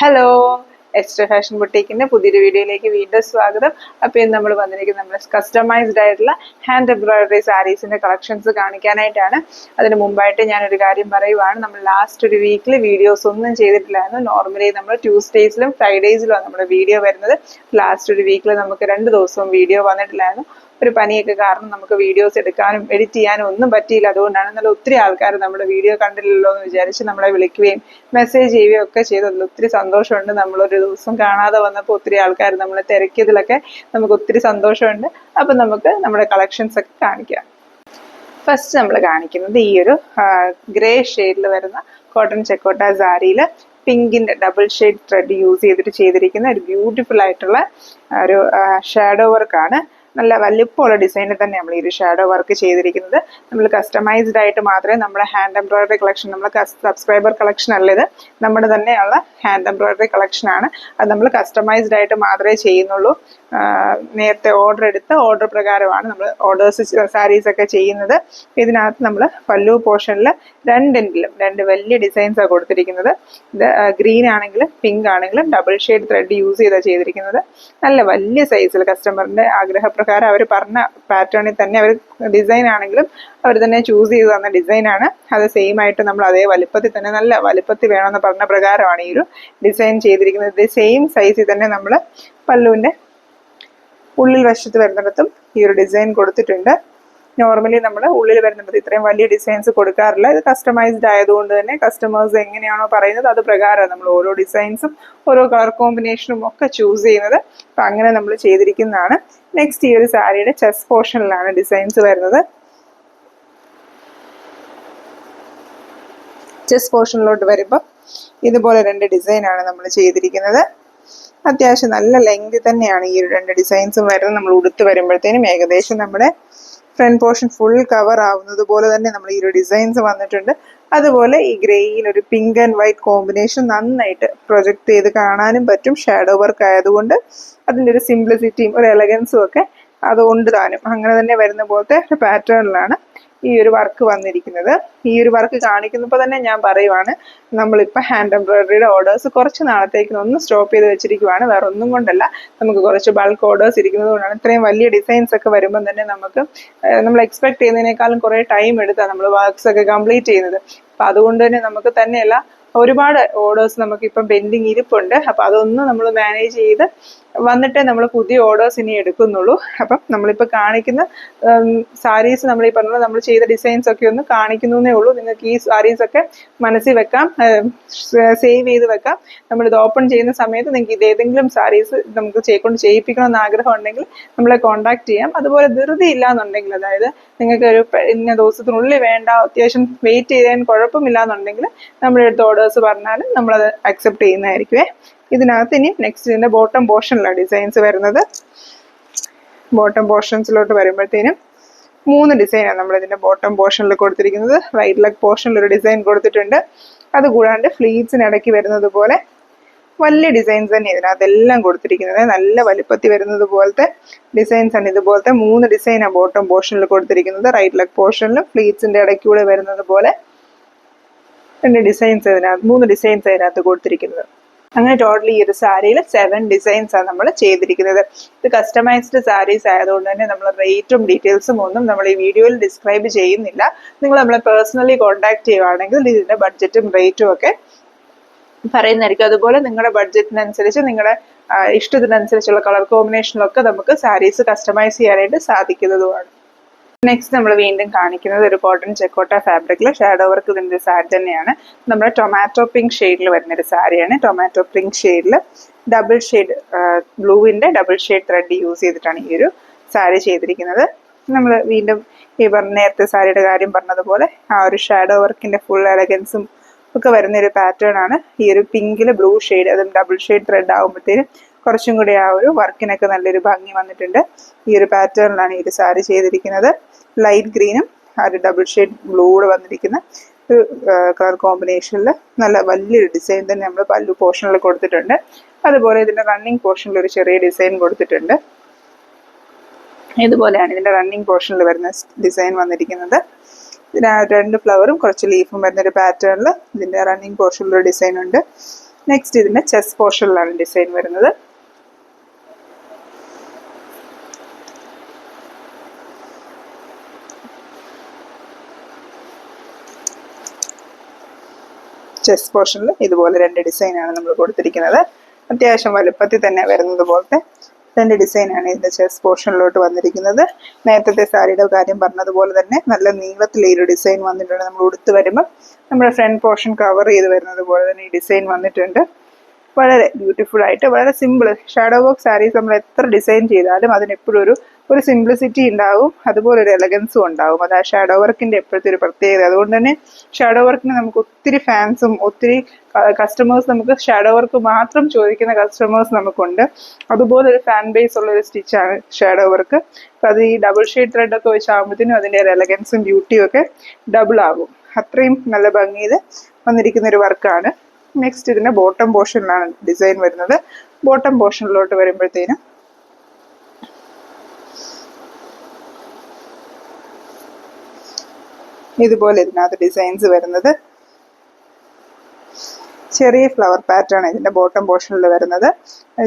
Hello, extra fashion ബുട്ടീക്കിന്റെ പുതിയൊരു വീഡിയോയിലേക്ക് വീണ്ടും സ്വാഗതം. അപ്പോൾ ഇന്ന് നമ്മൾ വന്നിരിക്കുന്നത് നമ്മുടെ കസ്റ്റമൈസ്ഡ് ആയിട്ടുള്ള ഹാൻഡ് എംബ്രോയിഡറി സാരീസിന്റെ കളക്ഷൻസ് കാണിക്കാനായിട്ടാണ്. അതിന് മുമ്പായിട്ട് ഞാനൊരു കാര്യം പറയുവാണ്. നമ്മൾ ലാസ്റ്റ് ഒരു വീക്കിൽ വീഡിയോസ് ഒന്നും ചെയ്തിട്ടില്ലായിരുന്നു. നോർമലി നമ്മൾ ട്യൂസ്ഡേയ്സിലും ഫ്രൈഡേയ്സിലുമാണ് നമ്മുടെ വീഡിയോ വരുന്നത്. ലാസ്റ്റ് ഒരു വീക്കിൽ നമുക്ക് 2 ദിവസവും വീഡിയോ വന്നിട്ടില്ലായിരുന്നു. ഒരു പനിയൊക്കെ കാരണം നമുക്ക് വീഡിയോസ് എടുക്കാനും എഡിറ്റ് ചെയ്യാനും ഒന്നും പറ്റിയില്ല. അതുകൊണ്ടാണ് നല്ല ഒത്തിരി ആൾക്കാർ നമ്മുടെ വീഡിയോ കണ്ടില്ലല്ലോ എന്ന് വിചാരിച്ച് നമ്മളെ വിളിക്കുകയും മെസ്സേജ് ചെയ്യുകയും ഒക്കെ ചെയ്തതിൽ ഒത്തിരി സന്തോഷമുണ്ട്. നമ്മളൊരു ദിവസം കാണാതെ വന്നപ്പോൾ ഒത്തിരി ആൾക്കാർ നമ്മളെ തിരക്കിയതിലൊക്കെ നമുക്ക് ഒത്തിരി സന്തോഷമുണ്ട്. അപ്പം നമുക്ക് നമ്മുടെ കളക്ഷൻസ് ഒക്കെ കാണിക്കാം. ഫസ്റ്റ് നമ്മൾ കാണിക്കുന്നത് ഈ ഒരു ഗ്രേ ഷെയ്ഡിൽ വരുന്ന കോട്ടൺ ചെക്കോട്ട സാരിയിൽ പിങ്കിന്റെ ഡബിൾ ഷെയ്ഡ് ത്രെഡ് യൂസ് ചെയ്തിട്ട് ചെയ്തിരിക്കുന്ന ഒരു ബ്യൂട്ടിഫുൾ ആയിട്ടുള്ള ഒരു ഷാഡോ വർക്കാണ്. നല്ല വലിപ്പമുള്ള ഡിസൈനിൽ തന്നെ നമ്മൾ ഈ ഒരു ഷാഡോ വർക്ക് ചെയ്തിരിക്കുന്നത്. നമ്മൾ കസ്റ്റമൈസ്ഡ് ആയിട്ട് മാത്രമേ നമ്മുടെ ഹാൻഡ് എംബ്രോയിഡറി കളക്ഷൻ, നമ്മളെ സബ്സ്ക്രൈബർ കളക്ഷൻ അല്ല ഇത്, നമ്മുടെ തന്നെയുള്ള ഹാൻഡ് എംബ്രോയിഡറി കളക്ഷൻ ആണ്. അത് നമ്മൾ കസ്റ്റമൈസ്ഡ് ആയിട്ട് മാത്രമേ ചെയ്യുന്നുള്ളൂ. നേരത്തെ ഓർഡർ പ്രകാരമാണ് നമ്മൾ സാരീസ് ഒക്കെ ചെയ്യുന്നത്. ഇതിനകത്ത് നമ്മൾ പല്ലു പോർഷനിൽ രണ്ട് വലിയ ഡിസൈൻസാണ് കൊടുത്തിരിക്കുന്നത്. ഇത് ഗ്രീൻ ആണെങ്കിലും പിങ്ക് ആണെങ്കിലും ഡബിൾ ഷെയ്ഡ് ത്രെഡ് യൂസ് ചെയ്തിരിക്കുന്നത്. നല്ല വലിയ സൈസിൽ കസ്റ്റമറിന്റെ ആഗ്രഹപ്രകാരം അവർ പറഞ്ഞ പാറ്റേണിൽ തന്നെ അവർ ഡിസൈൻ ആണെങ്കിലും അവർ തന്നെ ചൂസ് ചെയ്ത് തന്ന ഡിസൈനാണ്. അത് സെയിം ആയിട്ട് നമ്മൾ അതേ വലിപ്പത്തിൽ തന്നെ നല്ല വലിപ്പത്തിൽ വേണമെന്ന് പറഞ്ഞ പ്രകാരമാണ് ഈ ഒരു ഡിസൈൻ ചെയ്തിരിക്കുന്നത്. സെയിം സൈസിൽ തന്നെ നമ്മൾ പല്ലുവിന്റെ ഉള്ളിൽ വശത്ത് വരുന്നിടത്തും ഈ ഒരു ഡിസൈൻ കൊടുത്തിട്ടുണ്ട്. നോർമലി നമ്മൾ ഉള്ളിൽ വരുന്നിടത്ത് ഇത്രയും വലിയ ഡിസൈൻസ് കൊടുക്കാറില്ല. ഇത് കസ്റ്റമൈസ്ഡ് ആയതുകൊണ്ട് തന്നെ കസ്റ്റമേഴ്സ് എങ്ങനെയാണോ പറയുന്നത് അത് പ്രകാരമാണ് നമ്മൾ ഓരോ ഡിസൈൻസും ഓരോ കളർ കോമ്പിനേഷനും ഒക്കെ ചൂസ് ചെയ്യുന്നത്. അപ്പം അങ്ങനെ നമ്മൾ ചെയ്തിരിക്കുന്നതാണ്. നെക്സ്റ്റ് ഈ ഒരു സാരിയുടെ ചെസ്റ്റ് പോർഷനിലാണ് ഡിസൈൻസ് വരുന്നത്. ചെസ്റ്റ് പോർഷനിലോട്ട് വരുമ്പോൾ ഇതുപോലെ 2 ഡിസൈനാണ് നമ്മൾ ചെയ്തിരിക്കുന്നത്. അത്യാവശ്യം നല്ല ലെങ്ത് തന്നെയാണ് ഈ ഒരു 2 ഡിസൈൻസും വരുന്നത്. നമ്മൾ ഉടുത്ത് വരുമ്പോഴത്തേനും ഏകദേശം നമ്മുടെ ഫ്രണ്ട് പോർഷൻ ഫുൾ കവർ ആവുന്നത് പോലെ തന്നെ നമ്മൾ ഈ ഒരു ഡിസൈൻസ് വന്നിട്ടുണ്ട്. അതുപോലെ ഈ ഗ്രേയിൽ ഒരു പിങ്ക് ആൻഡ് വൈറ്റ് കോമ്പിനേഷൻ നന്നായിട്ട് പ്രൊജക്ട് ചെയ്ത് കാണാനും പറ്റും. ഷാഡോ വർക്ക് ആയതുകൊണ്ട് അതിൻ്റെ ഒരു സിംപ്ലിസിറ്റിയും ഒരു എലഗൻസും ഒക്കെ അതുകൊണ്ട് താനും അങ്ങനെ തന്നെ വരുന്ന പോലത്തെ ഒരു പാറ്റേണിലാണ് ഈ ഒരു വർക്ക് വന്നിരിക്കുന്നത്. ഈ ഒരു വർക്ക് കാണിക്കുന്നപ്പോൾ തന്നെ ഞാൻ പറയുവാണ്, നമ്മളിപ്പോൾ ഹാൻഡ് എംബ്രോയിഡറിയുടെ ഓർഡേഴ്സ് കുറച്ച് നാളത്തേക്ക് ഒന്ന് സ്റ്റോപ്പ് ചെയ്ത് വെച്ചിരിക്കുവാണ്. വേറെ ഒന്നും കൊണ്ടല്ല, നമുക്ക് കുറച്ച് ബൾക്ക് ഓർഡേഴ്സ് ഇരിക്കുന്നത് കൊണ്ടാണ്. ഇത്രയും വലിയ ഡിസൈൻസ് ഒക്കെ വരുമ്പം തന്നെ നമുക്ക് നമ്മൾ എക്സ്പെക്ട് ചെയ്യുന്നതിനേക്കാളും കുറേ ടൈം എടുത്താണ് നമ്മൾ വർക്ക്സ് ഒക്കെ കംപ്ലീറ്റ് ചെയ്യുന്നത്. അപ്പം അതുകൊണ്ട് തന്നെ നമുക്ക് തന്നെയല്ല ഒരുപാട് ഓർഡേഴ്സ് നമുക്കിപ്പം പെൻഡിങ് ഇരിപ്പുണ്ട്. അപ്പം അതൊന്നും നമ്മൾ മാനേജ് ചെയ്ത് വന്നിട്ടേ നമ്മൾ പുതിയ ഓർഡേഴ്സ് ഇനി എടുക്കുന്നുള്ളൂ. അപ്പം നമ്മളിപ്പോൾ കാണിക്കുന്ന സാരീസ് നമ്മൾ ഈ പറഞ്ഞത് നമ്മൾ ചെയ്ത ഡിസൈൻസ് ഒക്കെ ഒന്ന് കാണിക്കുന്നേ ഉള്ളൂ. നിങ്ങൾക്ക് ഈ സാരീസ് ഒക്കെ മനസ്സിൽ വെക്കാം, സേവ് ചെയ്ത് വെക്കാം. നമ്മളിത് ഓപ്പൺ ചെയ്യുന്ന സമയത്ത് നിങ്ങൾക്ക് ഇതേതെങ്കിലും സാരീസ് നമുക്ക് കൊണ്ട് ചെയ്യിപ്പിക്കണമെന്ന് ആഗ്രഹം ഉണ്ടെങ്കിൽ നമ്മളെ കോൺടാക്ട് ചെയ്യാം. അതുപോലെ ധൃതി ഇല്ല എന്നുണ്ടെങ്കിൽ, അതായത് നിങ്ങൾക്ക് ഒരു ഇന്ന ദിവസത്തിനുള്ളിൽ വേണ്ട, അത്യാവശ്യം വെയിറ്റ് ചെയ്യാൻ കുഴപ്പമില്ല എന്നുണ്ടെങ്കിൽ നമ്മുടെ അടുത്ത് ഓർഡേഴ്സ് പറഞ്ഞാലും നമ്മളത് അക്സെപ്റ്റ് ചെയ്യുന്നതായിരിക്കുമേ. ഇതിനകത്ത് ഇനി നെക്സ്റ്റ് ഇതിൻ്റെ ബോട്ടം പോർഷനിലാണ് ഡിസൈൻസ് വരുന്നത്. ബോട്ടം പോർഷൻസിലോട്ട് വരുമ്പോഴത്തേനും 3 ഡിസൈനാണ് നമ്മൾ ഇതിൻ്റെ ബോട്ടം പോർഷനിൽ കൊടുത്തിരിക്കുന്നത്. റൈറ്റ് ലെഗ് പോർഷനിൽ ഒരു ഡിസൈൻ കൊടുത്തിട്ടുണ്ട്. അതുകൂടാണ്ട് ഫ്ലീറ്റ്സിനിടയ്ക്ക് വരുന്നത് പോലെ വലിയ ഡിസൈൻസ് തന്നെ ഇതിനകത്തെല്ലാം കൊടുത്തിരിക്കുന്നത്. നല്ല വലുപ്പത്തിൽ വരുന്നത് പോലത്തെ ഡിസൈൻസ് ആണ്. ഇതുപോലത്തെ 3 ഡിസൈനാണ് ബോട്ടം പോർഷനിൽ കൊടുത്തിരിക്കുന്നത്. റൈറ്റ് ലെഗ് പോർഷനിലും ഫ്ലീറ്റ്സിൻ്റെ ഇടയ്ക്കൂടെ വരുന്നത് പോലെ 3 ഡിസൈൻസ് അതിനകത്ത് കൊടുത്തിരിക്കുന്നത്. അങ്ങനെ ടോട്ടലി ഈ ഒരു സാരിയിൽ 7 ഡിസൈൻസ് ആണ് നമ്മൾ ചെയ്തിരിക്കുന്നത്. ഇത് കസ്റ്റമൈസ്ഡ് സാരീസ് ആയതുകൊണ്ട് തന്നെ നമ്മൾ റേറ്റും ഡീറ്റെയിൽസും ഒന്നും നമ്മൾ ഈ വീഡിയോയിൽ ഡിസ്ക്രൈബ് ചെയ്യുന്നില്ല. നിങ്ങൾ നമ്മളെ പേഴ്സണലി കോൺടാക്ട് ചെയ്യുകയാണെങ്കിൽ ഇതിൻ്റെ ബഡ്ജറ്റും റേറ്റും ഒക്കെ പറയുന്നതായിരിക്കും. അതുപോലെ നിങ്ങളുടെ ബഡ്ജറ്റിനനുസരിച്ച് നിങ്ങളുടെ ഇഷ്ടത്തിനനുസരിച്ചുള്ള കളർ കോമ്പിനേഷനിലൊക്കെ നമുക്ക് സാരീസ് കസ്റ്റമൈസ് ചെയ്യാനായിട്ട് സാധിക്കുന്നതുമാണ്. നെക്സ്റ്റ് നമ്മൾ വീണ്ടും കാണിക്കുന്നത് ഒരു കോട്ടൺ ചെക്കോട്ട ഫാബ്രിക്കിൽ ഷാഡോ വർക്ക് ഇതിൻ്റെ സാരി തന്നെയാണ്. നമ്മുടെ ടൊമാറ്റോ പിങ്ക് ഷെയ്ഡിൽ വരുന്നൊരു സാരിയാണ്. ടൊമാറ്റോ പിങ്ക് ഷെയ്ഡിൽ ഡബിൾ ഷെയ്ഡ് ബ്ലൂവിൻ്റെ ഡബിൾ ഷെയ്ഡ് ത്രെഡ് യൂസ് ചെയ്തിട്ടാണ് ഈ ഒരു സാരി ചെയ്തിരിക്കുന്നത്. നമ്മൾ വീണ്ടും ഈ നേരത്തെ സാരിയുടെ കാര്യം പറഞ്ഞതുപോലെ ആ ഒരു ഷാഡോ വർക്കിൻ്റെ ഫുൾ എലഗൻസും ഒക്കെ വരുന്നൊരു പാറ്റേൺ ആണ്. ഈ ഒരു പിങ്കിൽ ബ്ലൂ ഷെയ്ഡ്, അതും ഡബിൾ ഷെയ്ഡ് ത്രെഡ് ആകുമ്പോഴത്തേനും കുറച്ചും കൂടി ആ ഒരു വർക്കിനൊക്കെ നല്ലൊരു ഭംഗി വന്നിട്ടുണ്ട്. ഈ ഒരു പാറ്റേണിലാണ് ഈ ഒരു സാരി ചെയ്തിരിക്കുന്നത്. ലൈറ്റ് ഗ്രീനും ആ ഒരു ഡബിൾ ഷെയ്ഡ് ബ്ലൂ കൂടെ വന്നിരിക്കുന്ന ഒരു കളർ കോമ്പിനേഷനിൽ നല്ല വലിയൊരു ഡിസൈൻ തന്നെ നമ്മൾ പല്ലു പോർഷനിൽ കൊടുത്തിട്ടുണ്ട്. അതുപോലെ ഇതിൻ്റെ റണ്ണിങ് പോർഷനിൽ ഒരു ചെറിയ ഡിസൈൻ കൊടുത്തിട്ടുണ്ട്. ഇതുപോലെയാണ് ഇതിൻ്റെ റണ്ണിങ് പോർഷനിൽ വരുന്ന ഡിസൈൻ വന്നിരിക്കുന്നത്. ഇതിന് 2 ഫ്ലവറും കുറച്ച് ലീഫും വരുന്നൊരു പാറ്റേണിൽ ഇതിൻ്റെ റണ്ണിങ് പോർഷനിലൊരു ഡിസൈൻ ഉണ്ട്. നെക്സ്റ്റ് ഇതിൻ്റെ ചെസ്റ്റ് പോർഷനിലാണ് ഡിസൈൻ വരുന്നത്. ചെസ്റ്റ് പോർഷനിൽ ഇതുപോലെ 2 ഡിസൈനാണ് നമ്മൾ കൊടുത്തിരിക്കുന്നത്. അത്യാവശ്യം വലുപ്പത്തിൽ തന്നെ വരുന്നത് പോലത്തെ 2 ഡിസൈനാണ് ഇതിൻ്റെ ചെസ്റ്റ് പോർഷനിലോട്ട് വന്നിരിക്കുന്നത്. നേരത്തെ സാരിയുടെ കാര്യം പറഞ്ഞതുപോലെ തന്നെ നല്ല നീളത്തിൽ ഈ ഒരു ഡിസൈൻ വന്നിട്ടുണ്ട്. നമ്മൾ ഉടുത്ത് വരുമ്പോൾ നമ്മുടെ ഫ്രണ്ട് പോർഷൻ കവർ ചെയ്ത് വരുന്നത് പോലെ തന്നെ ഈ ഡിസൈൻ വന്നിട്ടുണ്ട്. വളരെ ബ്യൂട്ടിഫുൾ ആയിട്ട് വളരെ സിമ്പിൾ ഷാഡോ വർക്ക് സാരീസ് നമ്മൾ എത്ര ഡിസൈൻ ചെയ്താലും അതിനെപ്പോഴും ഒരു സിംപ്ലിസിറ്റി ഉണ്ടാവും, അതുപോലെ ഒരു എലഗൻസും ഉണ്ടാവും. അത് ആ ഷാഡോ വർക്കിൻ്റെ എപ്പോഴത്തെ ഒരു പ്രത്യേകത. അതുകൊണ്ട് തന്നെ ഷാഡോ വർക്കിന് നമുക്ക് ഒത്തിരി ഫാൻസും ഒത്തിരി കസ്റ്റമേഴ്സ്, നമുക്ക് ഷാഡോ വർക്ക് മാത്രം ചോദിക്കുന്ന കസ്റ്റമേഴ്സ് നമുക്കുണ്ട്. അതുപോലെ ഒരു ഫാൻ ബേസ് ഉള്ള ഒരു സ്റ്റിച്ചാണ് ഷാഡോ വർക്ക്. അപ്പം അത് ഈ ഡബിൾ ഷെയ്ഡ് ത്രെഡൊക്കെ വെച്ചാകുമ്പോഴത്തേനും അതിൻ്റെ ഒരു എലഗൻസും ബ്യൂട്ടിയും ഒക്കെ ഡബിൾ ആകും. അത്രയും നല്ല ഭംഗിയിൽ വന്നിരിക്കുന്ന ഒരു വർക്കാണ്. നെക്സ്റ്റ് ഇതിൻ്റെ ബോട്ടം പോർഷനിലാണ് ഡിസൈൻ വരുന്നത്. ബോട്ടം പോർഷനിലോട്ട് വരുമ്പോഴത്തേനും ഇതുപോലെ ഇതിനകത്ത് ഡിസൈൻസ് വരുന്നത്. ചെറിയ ഫ്ലവർ പാറ്റേൺ ഇതിൻ്റെ ബോട്ടം പോർഷനിൽ വരുന്നത്.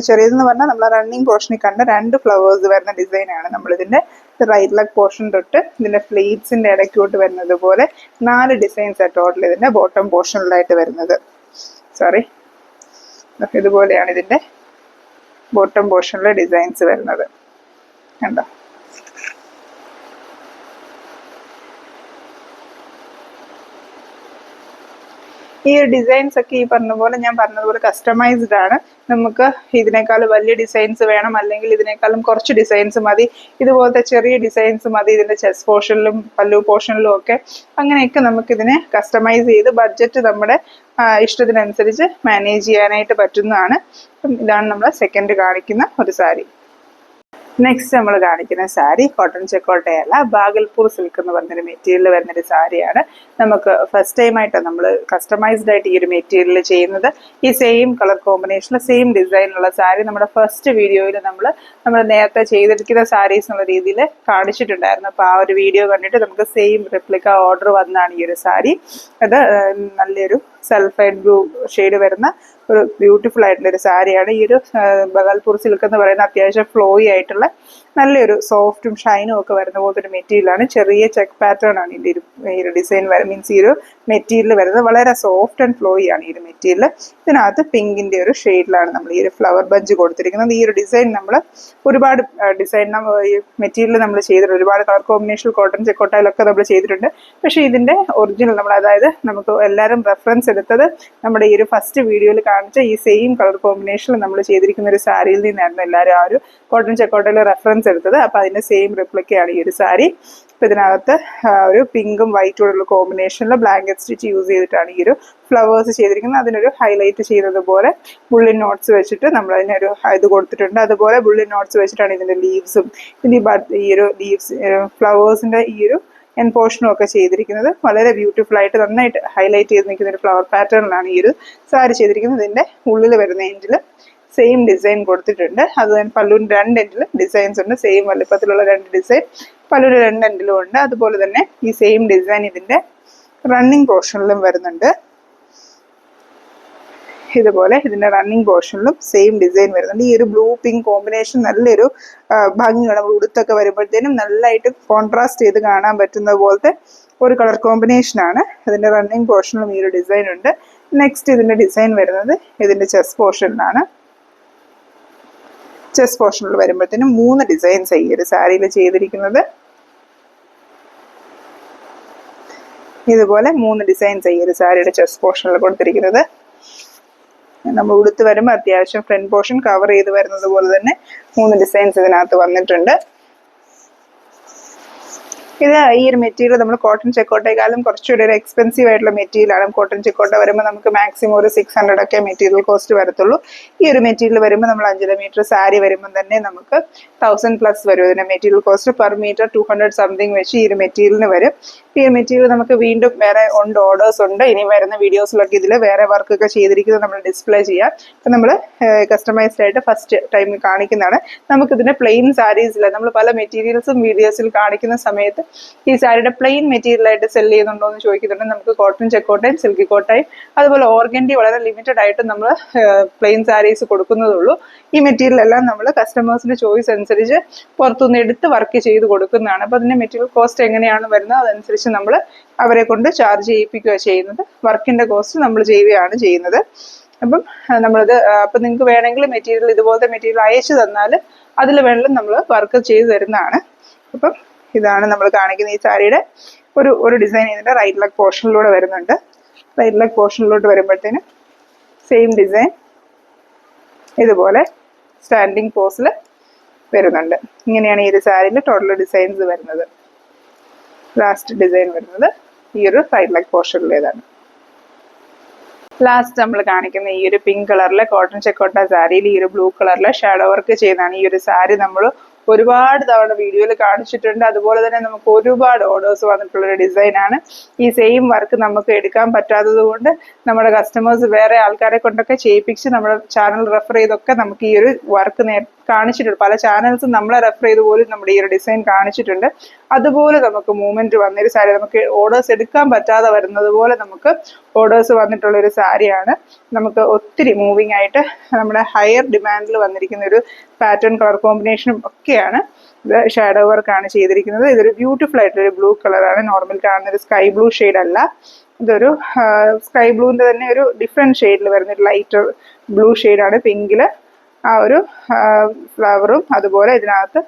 ചെറിയതെന്ന് പറഞ്ഞാൽ നമ്മൾ റണ്ണിങ് പോർഷനിൽ കണ്ട 2 ഫ്ലവേഴ്സ് വരുന്ന ഡിസൈനാണ് നമ്മളിതിൻ്റെ റൈറ്റ് ലെഗ് പോർഷൻ തൊട്ട് ഇതിൻ്റെ ഫ്ലീറ്റ്സിൻ്റെ ഇടയ്ക്കോട്ട് വരുന്നത് പോലെ 4 ഡിസൈൻസ് ടോട്ടൽ ഇതിൻ്റെ ബോട്ടം പോർഷനിലായിട്ട് വരുന്നത്. ഇതുപോലെയാണ് ഇതിൻ്റെ ബോട്ടം പോർഷനിലെ ഡിസൈൻസ് വരുന്നത്. കണ്ടോ? ഈ ഡിസൈൻസ് ഒക്കെ ഈ പറഞ്ഞതുപോലെ ഞാൻ പറഞ്ഞതുപോലെ കസ്റ്റമൈസ്ഡ് ആണ്. നമുക്ക് ഇതിനേക്കാൾ വലിയ ഡിസൈൻസ് വേണം, അല്ലെങ്കിൽ ഇതിനേക്കാളും കുറച്ച് ഡിസൈൻസ് മതി, ഇതുപോലത്തെ ചെറിയ ഡിസൈൻസ് മതി ഇതിൻ്റെ ചെസ്റ്റ് പോർഷനിലും പല്ലു പോർഷനിലും ഒക്കെ, അങ്ങനെയൊക്കെ നമുക്കിതിനെ കസ്റ്റമൈസ് ചെയ്ത് ബഡ്ജറ്റ് നമ്മുടെ ഇഷ്ടത്തിനനുസരിച്ച് മാനേജ് ചെയ്യാനായിട്ട് പറ്റുന്നതാണ്. ഇതാണ് നമ്മൾ സെക്കൻഡ് കാണിക്കുന്ന ഒരു സാരി. നെക്സ്റ്റ് നമ്മൾ കാണിക്കുന്ന സാരി കോട്ടൺ ചെക്കോട്ടയല്ല, ബാഗൽപൂർ സിൽക്ക് എന്ന് പറഞ്ഞൊരു മെറ്റീരിയൽ വരുന്നൊരു സാരിയാണ്. നമുക്ക് ഫസ്റ്റ് ടൈമായിട്ടാണ് നമ്മൾ കസ്റ്റമൈസ്ഡ് ആയിട്ട് ഈ ഒരു മെറ്റീരിയൽ ചെയ്യുന്നത്. ഈ സെയിം കളർ കോമ്പിനേഷനിൽ സെയിം ഡിസൈനുള്ള സാരി നമ്മുടെ ഫസ്റ്റ് വീഡിയോയിൽ നമ്മൾ നേരത്തെ ചെയ്തിരിക്കുന്ന സാരീസ് എന്നുള്ള രീതിയിൽ കാണിച്ചിട്ടുണ്ടായിരുന്നു. അപ്പോൾ ആ ഒരു വീഡിയോ കണ്ടിട്ട് നമുക്ക് സെയിം റെപ്ലിക്ക ഓർഡർ വന്നാണ് ഈ ഒരു സാരി. അത് നല്ലൊരു സൾഫൈഡ് ബ്ലൂ ഷെയ്ഡ് വരുന്ന ഒരു ബ്യൂട്ടിഫുൾ ആയിട്ടുള്ള ഒരു സാരിയാണ്. ഈ ഒരു ബഗൽപൂർ സിൽക്ക് എന്ന് പറയുന്ന അത്യാവശ്യം ഫ്ലോയി ആയിട്ടുള്ള നല്ലൊരു സോഫ്റ്റും ഷൈനും ഒക്കെ വരുന്ന പോലത്തെ ഒരു മെറ്റീരിയലാണ്. ചെറിയ ചെക്ക് പാറ്റേൺ ആണ് ഈ ഒരു ഡിസൈൻ മീൻസ് ഈ ഒരു മെറ്റീരിയൽ വരുന്നത്. വളരെ സോഫ്റ്റ് ആൻഡ് ഫ്ലോയി ആണ് ഈ ഒരു മെറ്റീരിയൽ. ഇതിനകത്ത് പിങ്കിൻ്റെ ഒരു ഷെയ്ഡിലാണ് നമ്മൾ ഈ ഒരു ഫ്ലവർ ബഞ്ച് കൊടുത്തിരിക്കുന്നത്. ഈ ഒരു ഡിസൈൻ നമ്മൾ ഒരുപാട് ഡിസൈൻ ഈ മെറ്റീരിയൽ നമ്മൾ ചെയ്തിട്ടുണ്ട്, ഒരുപാട് കളർ കോമ്പിനേഷൻ കോട്ടൺ ചെക്കോട്ടയിലൊക്കെ നമ്മൾ ചെയ്തിട്ടുണ്ട്. പക്ഷേ ഇതിൻ്റെ ഒറിജിനൽ നമ്മൾ, അതായത് നമുക്ക് എല്ലാവരും റെഫറൻസ് എടുത്തത് നമ്മുടെ ഈ ഒരു ഫസ്റ്റ് വീഡിയോയിൽ കാണിച്ച ഈ സെയിം കളർ കോമ്പിനേഷനിൽ നമ്മൾ ചെയ്തിരിക്കുന്ന ഒരു സാരിയിൽ നിന്നായിരുന്നു എല്ലാവരും ആ ഒരു കോട്ടൺ ചെക്കോട്ടയിൽ റെഫറൻസ് എടുത്തത്. അപ്പോൾ അതിൻ്റെ സെയിം റിപ്ലിക്കയാണ് ഈ ഒരു സാരി. അപ്പോൾ ഇതിനകത്ത് ഒരു പിങ്കും വൈറ്റും ഉള്ള കോമ്പിനേഷനിൽ ബ്ലാങ്കറ്റ് സ്റ്റിച്ച് യൂസ് ചെയ്തിട്ടാണ് ഈ ഒരു ഫ്ലവേഴ്സ് ചെയ്തിരിക്കുന്നത്. അതിനൊരു ഹൈലൈറ്റ് ചെയ്യുന്നത് പോലെ ബുള്ളിൻ നോട്ട്സ് വെച്ചിട്ട് നമ്മൾ അതിനൊരു ഇത് കൊടുത്തിട്ടുണ്ട്. അതുപോലെ ബുള്ളിൻ നോട്ട്സ് വെച്ചിട്ടാണ് ഇതിൻ്റെ ലീവ്സും ഈ ഒരു ലീവ്സ് ഫ്ലവേഴ്സിൻ്റെ ഈ ഒരു എൻ പോർഷനും ഒക്കെ ചെയ്തിരിക്കുന്നത്. വളരെ ബ്യൂട്ടിഫുൾ ആയിട്ട് നന്നായിട്ട് ഹൈലൈറ്റ് ചെയ്ത് നിൽക്കുന്ന ഒരു ഫ്ലവർ പാറ്റേണിലാണ് ഈ ഒരു സാരി ചെയ്തിരിക്കുന്നത്. ഇതിൻ്റെ ഉള്ളിൽ വരുന്ന എൻഡിൽ സെയിം ഡിസൈൻ കൊടുത്തിട്ടുണ്ട്. അത് പല്ലുവിൻ്റെ 2 എൻഡിൽ ഡിസൈൻസ് ഉണ്ട്. സെയിം വലുപ്പത്തിലുള്ള 2 ഡിസൈൻ പല്ലുവിൻ്റെ 2 എൻഡിലും ഉണ്ട്. അതുപോലെ തന്നെ ഈ സെയിം ഡിസൈൻ ഇതിൻ്റെ റണ്ണിങ് പോർഷനിലും വരുന്നുണ്ട്. ഇതുപോലെ ഇതിൻ്റെ റണ്ണിങ് പോർഷനിലും സെയിം ഡിസൈൻ വരുന്നുണ്ട്. ഈ ഒരു ബ്ലൂ പിങ്ക് കോമ്പിനേഷൻ നല്ലൊരു ഭംഗിയാണ്. നമ്മൾ ഉടുത്തൊക്കെ വരുമ്പോഴത്തേനും നല്ലതായിട്ട് കോൺട്രാസ്റ്റ് ചെയ്ത് കാണാൻ പറ്റുന്ന പോലത്തെ ഒരു കളർ കോമ്പിനേഷനാണ്. ഇതിൻ്റെ റണ്ണിങ് പോർഷനിലും ഈ ഒരു ഡിസൈൻ ഉണ്ട്. നെക്സ്റ്റ് ഇതിൻ്റെ ഡിസൈൻ വരുന്നത് ഇതിൻ്റെ ചെസ്റ്റ് പോർഷനിലാണ്. ചെസ്റ്റ് പോർഷനിൽ വരുമ്പോഴത്തേനും 3 ഡിസൈൻസ് ഈ ഒരു സാരിയിൽ ചെയ്തിരിക്കുന്നത്. ഇതുപോലെ 3 ഡിസൈൻസ് ഈ ഒരു സാരിയുടെ ചെസ്റ്റ് പോർഷനിൽ കൊടുത്തിരിക്കുന്നത്. നമ്മൾ ഉടുത്ത് വരുമ്പോൾ അത്യാവശ്യം ഫ്രണ്ട് പോർഷൻ കവർ ചെയ്ത് വരുന്നത് പോലെ തന്നെ 3 ഡിസൈൻസ് ഇതിനകത്ത് വന്നിട്ടുണ്ട്. ഇത് ഈ ഒരു മെറ്റീരിയൽ നമ്മൾ കോട്ടൺ ചെക്കോട്ടേക്കാളും കുറച്ചുകൂടി ഒരു എക്സ്പെൻസീവ് ആയിട്ടുള്ള മെറ്റീരിയലാണ്. കോട്ടൺ ചെക്കോട്ട വരുമ്പോൾ നമുക്ക് മാക്സിമം ഒരു 600 ഒക്കെ മെറ്റീരിയൽ കോസ്റ്റ് വരത്തുള്ളൂ. ഈ ഒരു മെറ്റീരിയൽ വരുമ്പോൾ നമ്മൾ 5 മീറ്റർ സാരി വരുമ്പോൾ തന്നെ നമുക്ക് 1000+ വരും. ഇതിൻ്റെ material cost per metre 200 something വെച്ച് ഈ ഒരു മെറ്റീരിയലിന് വരും. ഈ ഒരു മെറ്റീരിയൽ നമുക്ക് വീണ്ടും വേറെ ഓർഡേഴ്സ് ഉണ്ട്. ഇനി വരുന്ന വീഡിയോസിലൊക്കെ ഇതിൽ വേറെ വർക്കൊക്കെ ചെയ്തിരിക്കുന്നത് നമ്മൾ ഡിസ്പ്ലേ ചെയ്യാം. അപ്പം നമ്മൾ കസ്റ്റമൈസ്ഡ് ആയിട്ട് ഫസ്റ്റ് ടൈം കാണിക്കുന്നതാണ്. നമുക്കിതിൻ്റെ പ്ലെയിൻ സാരീസില്ല, നമ്മൾ പല മെറ്റീരിയൽസും വീഡിയോസിൽ കാണിക്കുന്ന സമയത്ത് ഈ സാരിയുടെ പ്ലെയിൻ മെറ്റീരിയൽ ആയിട്ട് സെൽ ചെയ്യുന്നുണ്ടോ എന്ന് ചോദിക്കുന്നുണ്ട്. നമുക്ക് കോട്ടൺ ചെക്കോട്ടയും സിൽക്കി കോട്ടയും അതുപോലെ ഓർഗൻഡി വളരെ ലിമിറ്റഡ് ആയിട്ട് നമ്മൾ പ്ലെയിൻ സാരീസ് കൊടുക്കുന്നതുള്ളൂ. ഈ മെറ്റീരിയൽ എല്ലാം നമ്മൾ കസ്റ്റമേഴ്സിന്റെ ചോയ്സ് അനുസരിച്ച് പുറത്തുനിന്ന് എടുത്ത് വർക്ക് ചെയ്ത് കൊടുക്കുന്നതാണ്. അപ്പോൾ അതിന്റെ മെറ്റീരിയൽ കോസ്റ്റ് എങ്ങനെയാണ് വരുന്നത് അതനുസരിച്ച് നമ്മൾ അവരെ കൊണ്ട് ചാർജ് ചെയ്യിപ്പിക്കുക ചെയ്യുന്നത്. വർക്കിന്റെ കോസ്റ്റ് നമ്മൾ ചെയ്യുകയാണ് ചെയ്യുന്നത്. അപ്പം നമ്മളത് അപ്പം നിങ്ങൾക്ക് വേണമെങ്കിൽ മെറ്റീരിയൽ ഇതുപോലത്തെ മെറ്റീരിയൽ അയച്ചു തന്നാൽ അതിൽ വേണമെങ്കിലും നമ്മൾ വർക്ക് ചെയ്ത് തരുന്നതാണ്. അപ്പം ഇതാണ് നമ്മൾ കാണിക്കുന്ന ഈ സാരിയുടെ ഒരു ഡിസൈൻ. ഇതിൻ്റെ റൈറ്റ് ലെഗ് പോർഷനിലൂടെ വരുന്നുണ്ട്. റൈറ്റ് ലെഗ് പോർഷനിലോട്ട് വരുമ്പോഴത്തേനും സെയിം ഡിസൈൻ ഇതുപോലെ സ്റ്റാൻഡിങ് പോസിൽ വരുന്നുണ്ട്. ഇങ്ങനെയാണ് ഈ ഒരു സാരിൻ്റെ ടോട്ടൽ ഡിസൈൻസ് വരുന്നത്. ലാസ്റ്റ് ഡിസൈൻ വരുന്നത് ഈ ഒരു റൈറ്റ് ലെഗ് പോർഷനിലേതാണ്. ലാസ്റ്റ് നമ്മൾ കാണിക്കുന്ന ഈ ഒരു പിങ്ക് കളറിലെ കോട്ടൺ ചെക്കോട്ട സാരിയിൽ ഈ ഒരു ബ്ലൂ കളറിലെ ഷാഡോ വർക്ക് ചെയ്താണ്. ഈ ഒരു സാരി നമ്മൾ ഒരുപാട് തവണ വീഡിയോയിൽ കാണിച്ചിട്ടുണ്ട്. അതുപോലെ തന്നെ നമുക്ക് ഒരുപാട് ഓർഡേഴ്സ് വന്നിട്ടുള്ളൊരു ഡിസൈനാണ്. ഈ സെയിം വർക്ക് നമുക്ക് എടുക്കാൻ പറ്റാത്തത് കൊണ്ട് നമ്മുടെ കസ്റ്റമേഴ്സ് വേറെ ആൾക്കാരെ കൊണ്ടൊക്കെ ചെയ്യിപ്പിച്ച് നമ്മുടെ ചാനൽ റെഫർ ചെയ്തൊക്കെ നമുക്ക് ഈ ഒരു വർക്ക് കാണിച്ചിട്ടുണ്ട്. പല ചാനൽസും നമ്മളെ റെഫർ ചെയ്ത് പോലും നമ്മുടെ ഈ ഒരു ഡിസൈൻ കാണിച്ചിട്ടുണ്ട്. അതുപോലെ നമുക്ക് മൂവ്മെന്റ് വന്നൊരു സാരി, നമുക്ക് ഓർഡേഴ്സ് എടുക്കാൻ പറ്റാതെ വരുന്നത് പോലെ നമുക്ക് ഓർഡേഴ്സ് വന്നിട്ടുള്ള ഒരു സാരിയാണ്. നമുക്ക് ഒത്തിരി മൂവിങ് ആയിട്ട് നമ്മുടെ ഹയർ ഡിമാൻഡിൽ വന്നിരിക്കുന്ന ഒരു പാറ്റേൺ കളർ കോമ്പിനേഷനും ഒക്കെയാണ്. ഇത് ഷാഡോ വർക്കാണ് ചെയ്തിരിക്കുന്നത്. ഇതൊരു ബ്യൂട്ടിഫുൾ ആയിട്ടൊരു ബ്ലൂ കളറാണ്. നോർമൽ കാണുന്ന ഒരു സ്കൈ ബ്ലൂ ഷെയ്ഡ് അല്ല, ഇതൊരു സ്കൈ ബ്ലൂവിൻ്റെ തന്നെ ഒരു ഡിഫറെൻറ്റ് ഷെയ്ഡിൽ വരുന്നൊരു ലൈറ്റ് ബ്ലൂ ഷെയ്ഡാണ്. പിങ്കിൽ ആ ഒരു ഫ്ലവറും അതുപോലെ ഇതിനകത്ത്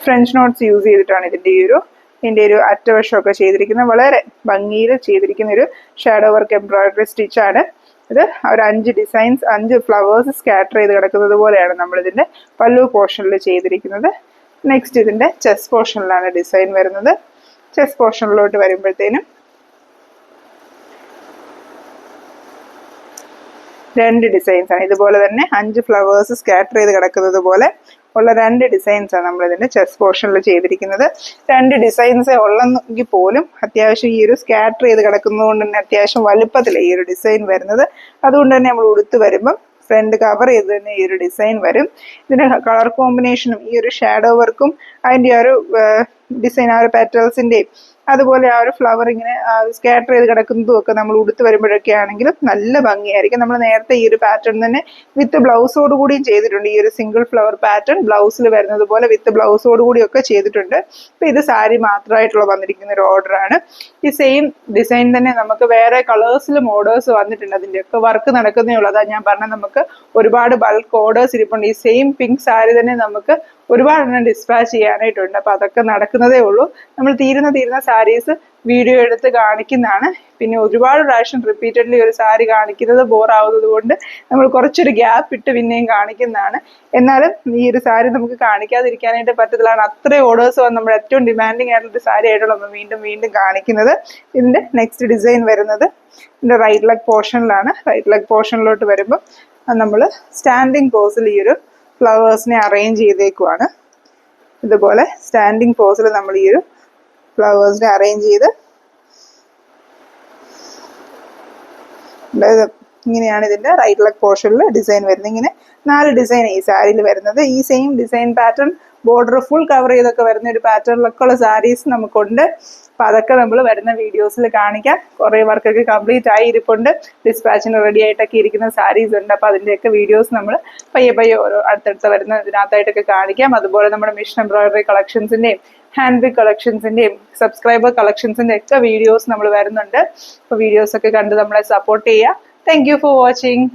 ഫ്രഞ്ച് നോട്ട്സ് യൂസ് ചെയ്തിട്ടാണ് ഇതിൻ്റെ ഒരു അറ്റവശമൊക്കെ ചെയ്തിരിക്കുന്നത്. വളരെ ഭംഗിയിൽ ചെയ്തിരിക്കുന്ന ഒരു ഷാഡോ വർക്ക് എംബ്രോയിഡറി സ്റ്റിച്ചാണ് ഇത്. ഒരു 5 ഡിസൈൻസ് 5 ഫ്ലവേഴ്സ് സ്കാറ്റർ ചെയ്ത് കിടക്കുന്നത് പോലെയാണ് നമ്മളിതിൻ്റെ പല്ലു പോർഷനിൽ ചെയ്തിരിക്കുന്നത്. നെക്സ്റ്റ് ഇതിൻ്റെ ചെസ്റ്റ് പോർഷനിലാണ് ഡിസൈൻ വരുന്നത്. ചെസ്റ്റ് പോർഷനിലോട്ട് വരുമ്പോഴത്തേനും 2 ഡിസൈൻസ് ആണ്. ഇതുപോലെ തന്നെ 5 ഫ്ലവേഴ്സ് സ്കാറ്റർ ചെയ്ത് കിടക്കുന്നത് പോലെ ഉള്ള 2 ഡിസൈൻസ് ആണ് നമ്മൾ ഇതിന്റെ ചെസ്റ്റ് പോർഷനിൽ ചെയ്തിരിക്കുന്നത്. 2 ഡിസൈൻസ് ഉള്ളെങ്കിൽ പോലും അത്യാവശ്യം ഈ ഒരു സ്കാറ്റർ ചെയ്ത് കിടക്കുന്നത് കൊണ്ട് തന്നെ അത്യാവശ്യം വലുപ്പത്തിലാണ് ഈ ഒരു ഡിസൈൻ വരുന്നത്. അതുകൊണ്ട് തന്നെ നമ്മൾ ഉടുത്ത് വരുമ്പം ഫ്രണ്ട് കവർ ചെയ്ത് തന്നെ ഈ ഒരു ഡിസൈൻ വരും. ഇതിന്റെ കളർ കോമ്പിനേഷനും ഈ ഒരു ഷാഡോ വർക്കും അതിൻ്റെ ആ ഒരു ഡിസൈൻ ആ ഒരു പെറ്റൽസിന്റെയും അതുപോലെ ആ ഒരു ഫ്ലവർ ഇങ്ങനെ സ്കാറ്റർ ചെയ്ത് കിടക്കുന്നതും ഒക്കെ നമ്മൾ ഉടുത്ത് വരുമ്പോഴൊക്കെ ആണെങ്കിലും നല്ല ഭംഗിയായിരിക്കും. നമ്മൾ നേരത്തെ ഈ ഒരു പാറ്റേൺ തന്നെ വിത്ത് ബ്ലൗസോട് കൂടിയും ചെയ്തിട്ടുണ്ട്. ഈ ഒരു സിംഗിൾ ഫ്ലവർ പാറ്റേൺ ബ്ലൗസിൽ വരുന്നത് പോലെ വിത്ത് ബ്ലൗസോട് കൂടിയൊക്കെ ചെയ്തിട്ടുണ്ട്. അപ്പം ഇത് സാരി മാത്രമായിട്ടുള്ള വന്നിരിക്കുന്ന ഒരു ഓർഡറാണ്. ഈ സെയിം ഡിസൈൻ തന്നെ നമുക്ക് വേറെ കളേഴ്സിലും ഓർഡേഴ്സ് വന്നിട്ടുണ്ട്. അതിൻ്റെയൊക്കെ വർക്ക് നടക്കുന്നേ ഉള്ളൂ. അതാണ് ഞാൻ പറഞ്ഞത്, നമുക്ക് ഒരുപാട് ബൾക്ക് ഓർഡേഴ്സ് ഇരിപ്പുണ്ട്. ഈ സെയിം പിങ്ക് സാരി തന്നെ നമുക്ക് ഒരുപാടെണ്ണം ഡിസ്പാച്ച് ചെയ്യാനായിട്ടുണ്ട്. അപ്പം അതൊക്കെ നടക്കുന്നതേ ഉള്ളൂ. നമ്മൾ തീരുന്ന സാരീസ് വീഡിയോ എടുത്ത് കാണിക്കുന്നതാണ്. പിന്നെ ഒരുപാട് പ്രാവശ്യം റിപ്പീറ്റഡ്ലി ഒരു സാരി കാണിക്കുന്നത് ബോറാവുന്നത് കൊണ്ട് നമ്മൾ കുറച്ചൊരു ഗ്യാപ്പ് ഇട്ട് പിന്നെയും കാണിക്കുന്നതാണ്. എന്നാലും ഈ ഒരു സാരി നമുക്ക് കാണിക്കാതിരിക്കാനായിട്ട് പറ്റത്തില്ല. അത്രയും ഓർഡേഴ്സ് വന്ന് നമ്മുടെ ഏറ്റവും ഡിമാൻഡിങ് ആയിട്ടുള്ള സാരി ആയിട്ടുള്ള നമ്മൾ വീണ്ടും കാണിക്കുന്നത്. ഇതിൻ്റെ നെക്സ്റ്റ് ഡിസൈൻ വരുന്നത് ഇതിൻ്റെ റൈറ്റ് ലെഗ് പോർഷനിലാണ്. റൈറ്റ് ലെഗ് പോർഷനിലോട്ട് വരുമ്പോൾ നമ്മൾ സ്റ്റാൻഡിങ് പോസിൽ ഈ ഒരു ഫ്ലവേഴ്സിനെ അറേഞ്ച് ചെയ്തേക്കുവാണ്. ഇതുപോലെ സ്റ്റാൻഡിങ് പോസിൽ നമ്മൾ ഈ ഒരു ഫ്ലവേഴ്സിനെ അറേഞ്ച് ചെയ്ത് ഇങ്ങനെയാണ് ഇതിൻ്റെ റൈറ്റ് ലെഗ് പോർഷനിൽ ഡിസൈൻ വരുന്നത്. ഇങ്ങനെ 4 ഡിസൈൻ ഈ സാരിയിൽ വരുന്നത്. ഈ same design pattern border full cover ചെയ്തൊക്കെ വരുന്ന ഒരു പാറ്റേണിലൊക്കെ ഉള്ള സാരീസ് നമുക്കുണ്ട്. അപ്പം അതൊക്കെ നമ്മൾ വരുന്ന വീഡിയോസിൽ കാണിക്കാം. കുറേ വർക്കൊക്കെ കംപ്ലീറ്റ് ആയി ഇരിപ്പുണ്ട്. ഡിസ്പാച്ചിന് റെഡി ആയിട്ടൊക്കെ ഇരിക്കുന്ന സാരീസ് ഉണ്ട്. അപ്പോൾ അതിൻ്റെയൊക്കെ വീഡിയോസ് നമ്മൾ പയ്യെ ഓരോ അടുത്തടുത്ത് വരുന്ന ഇതിനകത്തായിട്ടൊക്കെ കാണിക്കാം. അതുപോലെ നമ്മുടെ മിഷൻ എംബ്രോയിഡറി കളക്ഷൻസിൻ്റെയും ഹാൻഡ് ബിഗ് കളക്ഷൻസിൻ്റെയും സബ്സ്ക്രൈബർ കളക്ഷൻസിൻ്റെ ഒക്കെ വീഡിയോസ് നമ്മൾ വരുന്നുണ്ട്. അപ്പോൾ വീഡിയോസൊക്കെ കണ്ട് നമ്മളെ സപ്പോർട്ട് ചെയ്യുക. Thank you for watching.